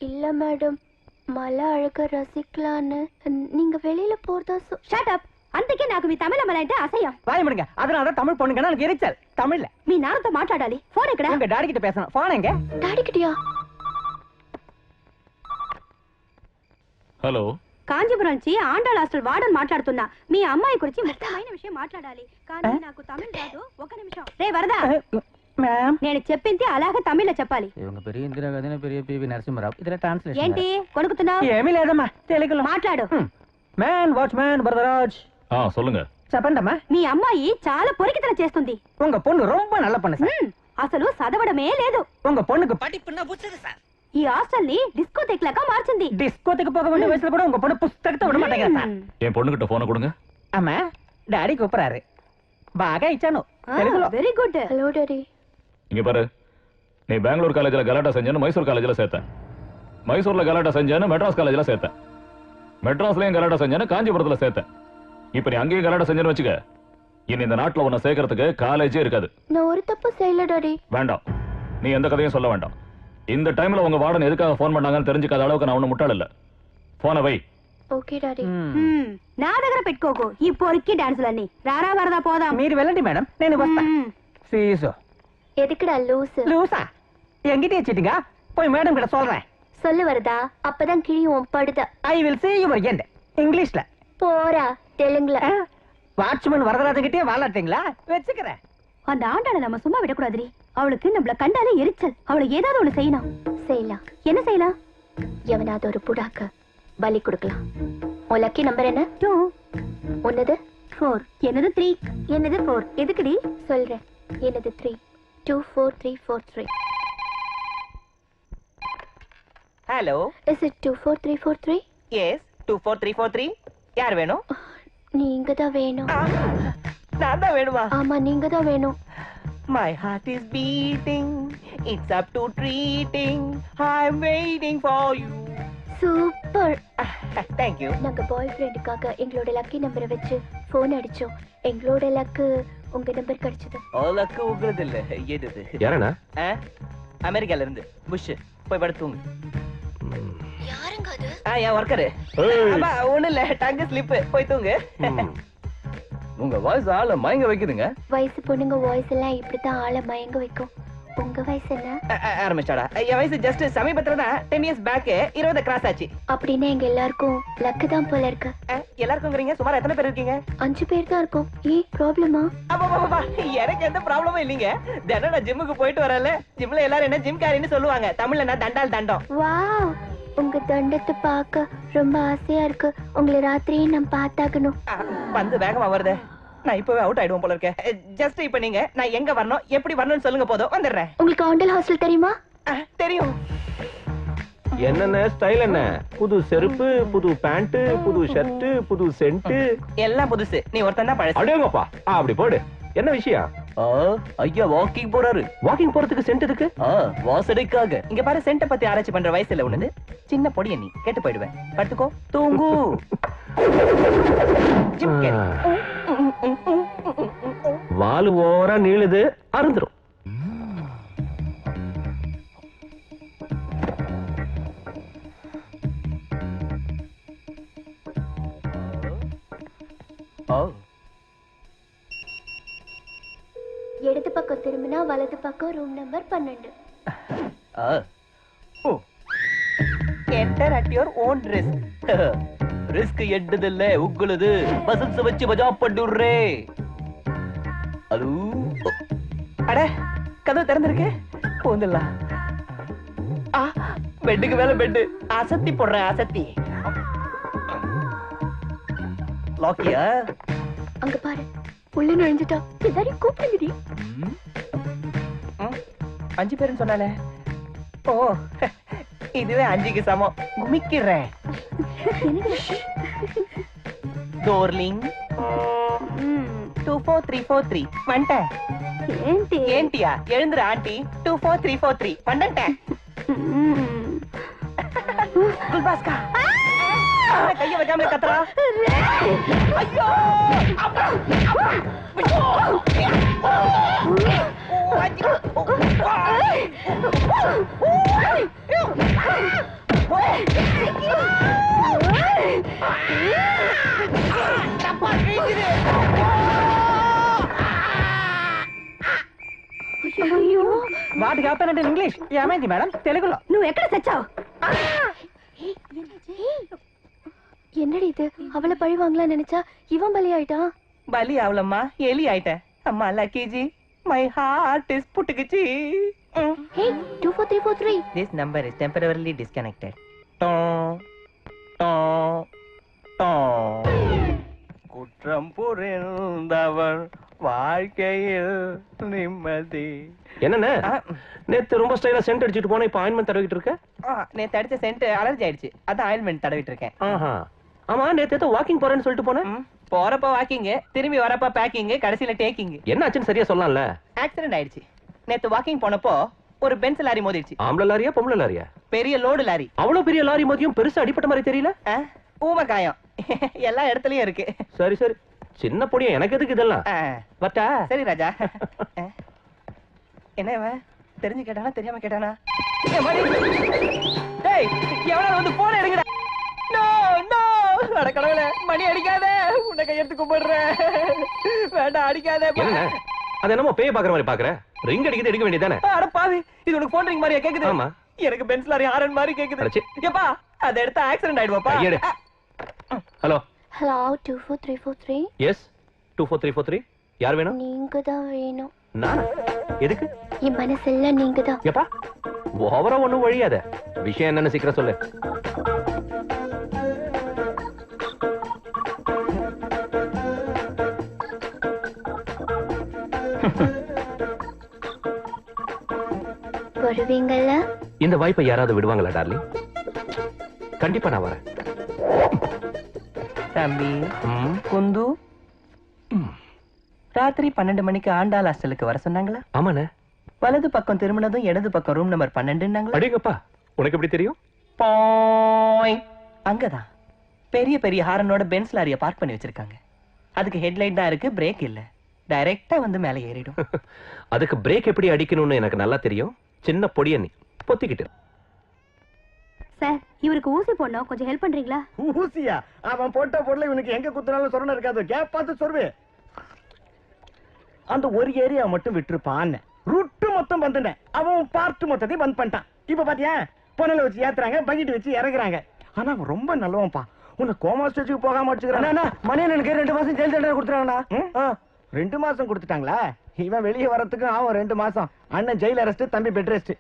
இல்ல மேடம், மலை அழக ரசிக்கலான்னு நீங்க வெளியில போறதா. Shut up. అందుకే నాకు మీ తమిళ మల అంటే అసహ్యం. வாயமுடுங்க. அதனால தமிழ் பொண்ணுங்க எனக்கு எரிச்சல். தமிழ்ல మీ నాన్నతో మాట్లాడాలి. ఫోన్ ఎక్కడ? உங்க டாடி கிட்ட பேசணும். ஃபோன் எங்க? డాడీ కిటియా. హలో, కాంజీపురం నుంచి ఆండాళ్ హాస్టల్ వార్డెన్ మాట్లాడుతున్నా. మీ అమ్మాయి గురించి ముఖ్యమైన విషయం మాట్లాడాలి. కానీ నాకు తమిళ్ రాదు. ఒక నిమిషం. రే వరదా, மேம் నేను చెప్పింది అలాగే తమిళ్లో చెప్పాలి. இவங்க பெரிய இந்திரா காந்தினா பெரிய పివి నరసింహరావు. ఇదర ట్రాన్స్లేషన్. ఏంటి కొనుకుతున్నావు? ఏమీ లేదమ్మా, తెలుగులో మాట్లాడు. Man watchman Varadaraj. சொல்லுங்க. చెప్పండమ్మా. మీ అమ్మాయి చాలా పొరికితనం చేస్తుంది. உங்க பொண்ணு ரொம்ப நல்ல பொண்ணு சார். అసలు చదవడమే లేదు. உங்க பொண்ணுக்கு படிப்புன்னா புச்சது சார். ఈ హాస్టల్ ని డిస్కోథెక్ లాగా మార్చింది. డిస్కోథెక్ போக வேண்டிய வயசுல கூட உங்க பொண்ணு புத்தகத்தை விட மாட்டேங்க சார். என் பொண்ணுகிட்ட போன கொடுங்க. అమ్మా డాడీ కూపరారు. బాగా ఇచ్చాను తెలుగులో. Very good. Hello daddy. இங்க பாரு, நீ பெங்களூர் காலேஜ்ல கலாட்டா செஞ்சேன்னு மைசூர் காலேஜ்ல சேர்த்தேன். மைசூர்ல கலாட்டா செஞ்சேன்னு மெட்ராஸ் காலேஜ்ல சேர்த்தேன். மெட்ராஸ்லயும் கலாட்டா செஞ்சேன்னு காஞ்சிபுரத்துல சேர்த்தேன். இப்ப நீ அங்கேயும் கலாட்டா செஞ்சேன்னு வச்சுக்க, இனி இந்த நாட்டுல உன்னை சேர்க்கறதுக்கு காலேஜே இருக்காது. நான் ஒரு தப்பு செய்யல டாடி. வேண்டாம், நீ எந்த கதையும் சொல்ல வேண்டாம். இந்த டைம்ல உங்க வார்டன் எதுக்காக போன் பண்ணாங்கன்னு தெரிஞ்சுக்காத அளவுக்கு நான் ஒன்னும் முட்டாள் இல்ல. போனை வை. Okay daddy. నా దగ్గర పెట్టుకోకు ఈ పొరికి డాన్సులన్నీ. రారా వరదా పోదాం. మీరు వెళ్ళండి మేడం, నేను వస్తా. సీసో. எதுக்குடா லூஸ்? லூசா? என்கிட்ட வச்சிட்டீங்க. போய் மேடம் கிட்ட சொல்றேன். சொல்லு வரதா, அப்பதான் கிழியும் படுத. I will see you again. இங்கிலீஷ்ல. போடா தெலுங்குல. வாட்ச்மேன் வரதராஜன் கிட்டே வாலாட்டீங்களா? வெச்சுக்கறேன். அந்த ஆண்டாளை நம்ம சும்மா விடக்கூடாதுடி. அவளுக்கு நம்மள கண்டாலே எரிச்சல். அவளை ஏதாவது ஒண்ணு செய்யணும். செய்யலாம். என்ன செய்யலாம்? எவனாவது ஒரு புடாக்க பலி கொடுக்கலாம். உன் லக்கி நம்பர் என்ன? 2. உன்னது 4. என்னது 3. என்னது 4. எதுக்குடி? சொல்றேன். என்னது 3. 24343. ஹலோ. Is it 24343? Yes, 24343. யார் வேணும்? நீங்க தான் வேணும். நான் தான் வேணுமா? ஆமா, நீங்க தான் வேணும். My heart is beating. It's up to treating. I'm waiting for you. Super. Thank you. நாங்க பாய் ஃப்ரெண்டுக்காக எங்களோட லக்கி நம்பரை வச்சு ஃபோன் அடிச்சோம். எங்களோட லக்கு உங்க நம்பர் கிடைச்சது. லக்கு உங்களது இல்ல, ஏதுது? யாரண்ணா? அமெரிக்கால இருந்து புஷ். போய் படுத்துங்க. யாருங்க அது? என் ஒர்க்கரு. அப்பா ஒண்ணு இல்ல, டங்க் ஸ்லிப். போய் தூங்க. உங்க வாய்ஸ் ஆள மயங்க வைக்குதுங்க. வயசு பொண்ணுங்க வாய்ஸ் எல்லாம் இப்படித்தான் ஆள மயங்க வைக்கும். உங்க வயசு என்ன? ஆரம்பிச்சாடா. என் வயசு ஜஸ்ட் சமீபத்துல தான் 10 இயர்ஸ் பேக் 20 கிராஸ் ஆச்சு. அப்படின்னா எங்க எல்லாருக்கும் லக்கு தான் போல இருக்கு. எல்லாருக்கும்ங்கறீங்க? சுமார் எத்தனை பேர் இருக்கீங்க? 5 பேர் தான் இருக்கோம். ப்ராப்ளமா? அப்பா எனக்கு எந்த ப்ராப்ளமும் இல்லீங்க. தினம் நான் ஜிம்முக்கு போயிட்டு வரல. ஜிம்ல எல்லாரும் என்ன ஜிம்காரின்னு சொல்லுவாங்க. தமிழ்ல நான் தண்டால் தண்டம். வாவ், உங்க தண்டத்தை பார்க்க ரொம்ப ஆசையா இருக்கு. உங்களை ராத்திரியே நான் பார்த்தாகணும். வந்து வேகமா வருது. நான் இப்பவே அவுட் ஆயிடுவோம் போல இருக்கேன். ஜஸ்ட் இப்ப நீங்க நான் எங்க வரணும், எப்படி வரணும்னு சொல்லுங்க, போதும் வந்துடுறேன். உங்களுக்கு ஆண்டல் ஹாஸ்டல் தெரியுமா? தெரியும். என்னென்ன ஸ்டைல்? என்ன புது செருப்பு, புது பேண்ட், புது ஷர்ட், புது சென்ட், எல்லாம் புதுசு. நீ ஒருத்தன் தான் பழசு. அடேங்கப்பா, அப்படி போடு. என்ன விஷயம்? ஐயா வாக்கிங் போறாரு. வாக்கிங் போறதுக்கு சென்ட் எதுக்கு? வாசனைக்காக. இங்க பாரு, சென்ட் பத்தி ஆராய்ச்சி பண்ற வயசு இல்ல உனது. சின்ன பொடிய நீ கேட்டு போயிடுவேன். படுத்துக்கோ, தூங்கு. வாலு ஓவரா நீளுது, அருந்துரும். இடது பக்கம் திரும்பினா வலது பக்கம் room number 12. Enter at your own risk. Risk எட்டதில்ல உங்களது. பசல்ஸ் வச்சு மஜா பண்ணுறே. அது அட, கதவு திறந்திருக்கு. போந்துடலாம். பெட்டுக்கு மேல பெட்டு. அசத்தி போடுறேன், அசத்தி. லாக்கியா? அங்க பாரு, உள்ள நுழைஞ்சிட்டா. எல்லாரையும் கூப்பிடுங்கடி. 5 பேருன்னு சொன்னாலே. ஓ இதுவே 5க்கு சமம். குமிக்கிறேன். டோர்லிங் 24343 வந்துட்டேன். ஏன்டியா எழுந்துரு ஆண்டி. 24343 வந்துட்டேன். குல்பாஸ்கா கைய வைக்காம கத்துறா. ஐயோ அப்பா వాట్ హ్యాపెన్ ఇన్ ఇంగ్లీష్? ఏమైంది మేడం? తెలుగులో నువ్వు ఎక్కడ చచ్చావు? என்னடி இது? அவளை பழி வாங்கலாம் நினைச்சா இவன் பலி ஆயிட்டான். பலி ஆவலம்மா, எலி ஆயிட்டேன். அம்மா லக்கிஜி, மை ஹார்ட் இஸ் புட்டுக்குச்சி. Hey, 24343. This number is temporarily disconnected. டோம் டோம் டோம். குற்றம் புரிந்தவர் வாழ்க்கையில் நிம்மதி. என்னண்ணே நேத்து ரொம்ப ஸ்டைலா சென்ட் அடிச்சிட்டு போன, இப்ப ஆயின்மெண்ட் தடவிட்டு இருக்க? நேத்து அடிச்ச சென்ட் அலர்ஜி ஆயிடுச்சு, அதான் ஆயில்மெண்ட் தடவிட்டு இருக்கேன். ஆமா, நேத்து ஏதோ வாக்கிங் போறேன்னு சொல்லிட்டு போனேன். போறப்ப வாக்கிங், திரும்பி வரப்ப பேக்கிங், கடைசியில டேக்கிங். என்ன ஆச்சுன்னு சரியா சொல்லலாம்ல? ஆக்சிடென்ட் ஆயிடுச்சு. நேத்து வாக்கிங் போனப்போ ஒரு பென்ஸ் லாரி மோதிடுச்சு. ஆம்பளை லாரியா பொம்பளை லாரியா? பெரிய லோடு லாரி. அவ்வளவு பெரிய லாரி மோதியும் பெருசா அடிப்பட்ட மாதிரி தெரியல. ஊமக்காயம் எல்லா இடத்துலயும் இருக்கு. சரி சரி, சின்ன பொடியும் எனக்கு எதுக்கு இதெல்லாம்? பட்டா சரி ராஜா. என்ன தெரிஞ்சு கேட்டானா தெரியாம கேட்டானா? டேய் எவனால வந்து போன் எடுங்கடா. நோ நோ, அட கடவுளே, மணி அடிக்காதே, உன்னை கையெடுத்து கும்பிடுறேன். வேண்டாம் அடிக்காதே. அது என்னமோ பேய் பாக்குற மாதிரி பாக்குற? ரிங் அடிக்குது, எடுக்க வேண்டியதானே? அட பாவி, இது உனக்கு போன் ரிங் மாதிரியா கேக்குது? ஆமா, எனக்கு பென்ஸ் லாரி ஹாரன் மாதிரி கேக்குது. ஏப்பா அத எடுத்தா ஆக்சிடென்ட் ஆயிடுவாப்பா. Hello hello 24343. எஸ் 24343. யார் வேணும்? நீங்க தான் வேணும். நான் எதுக்கு? என் மனசெல்லாம் நீங்க தான். ஏப்பா ஓவரா ஒண்ணும் வழியாத. விஷயம் என்னன்னு சீக்கிரம் சொல்லு. வருவீங்கல்ல? இந்த வாய்ப்பை யாராவது விடுவாங்களா டார்லிங்? கண்டிப்பா நான் வரேன். தம்பி குந்து, ராத்திரி 12 மணிக்கு ஆண்டாள் ஹாஸ்டலுக்கு வர சொன்னாங்களா? ஆமாண்ணே. வலது பக்கம் திரும்பினதும் இடது பக்கம் ரூம் நம்பர் 12. அடேங்கப்பா, உனக்கு எப்படி தெரியும்? அங்கதான் பெரிய பெரிய ஹாரனோட பென்ஸ் லாரிய பார்க் பண்ணி வச்சிருக்காங்க. அதுக்கு ஹெட்லைட் தான் இருக்கு, பிரேக் இல்ல. டைரக்டா வந்து மேலே ஏறிடும். அதுக்கு பிரேக் எப்படி அடிக்கணும்னு எனக்கு நல்லா தெரியும். சின்ன பொடிய நீ பொத்திக்கிட்டு. சார், இவருக்கு ஊசி போடணும், கொஞ்சம் ஹெல்ப் பண்றீங்களா? ஊசியா? அவன் போட்ட பொருளை இவனுக்கு எங்க குத்துனாலும் சொரணை இருக்காது. கேப் பார்த்து சொல்வே. அந்த ஒரு ஏரியா மட்டும் விட்டுருப்பான். ரூட்டு மொத்தம் வந்துட்டேன், அவன் பார்ட் மொத்தத்தையும் பந்த் பண்ணிட்டான். இப்ப பாத்தியா, பொண்ணல வச்சு ஏத்துறாங்க, பக்கெட் வச்சு இறக்குறாங்க. ஆனா அவன் ரொம்ப நல்லவன்ப்பா. உன்னை கோமா ஸ்டேஜுக்கு போகாம வச்சுக்கிறான். மணியனுக்கு 2 மாசம் ஜெயில் தண்டனை கொடுத்துறாங்கண்ணா. 2 மாசம் கொடுத்துட்டாங்களா? இவன் வெளியே வரத்துக்கு அவன் 2 மாசம். அண்ணன் ஜெயில் அரெஸ்ட், தம்பி பெட் ரெஸ்ட்.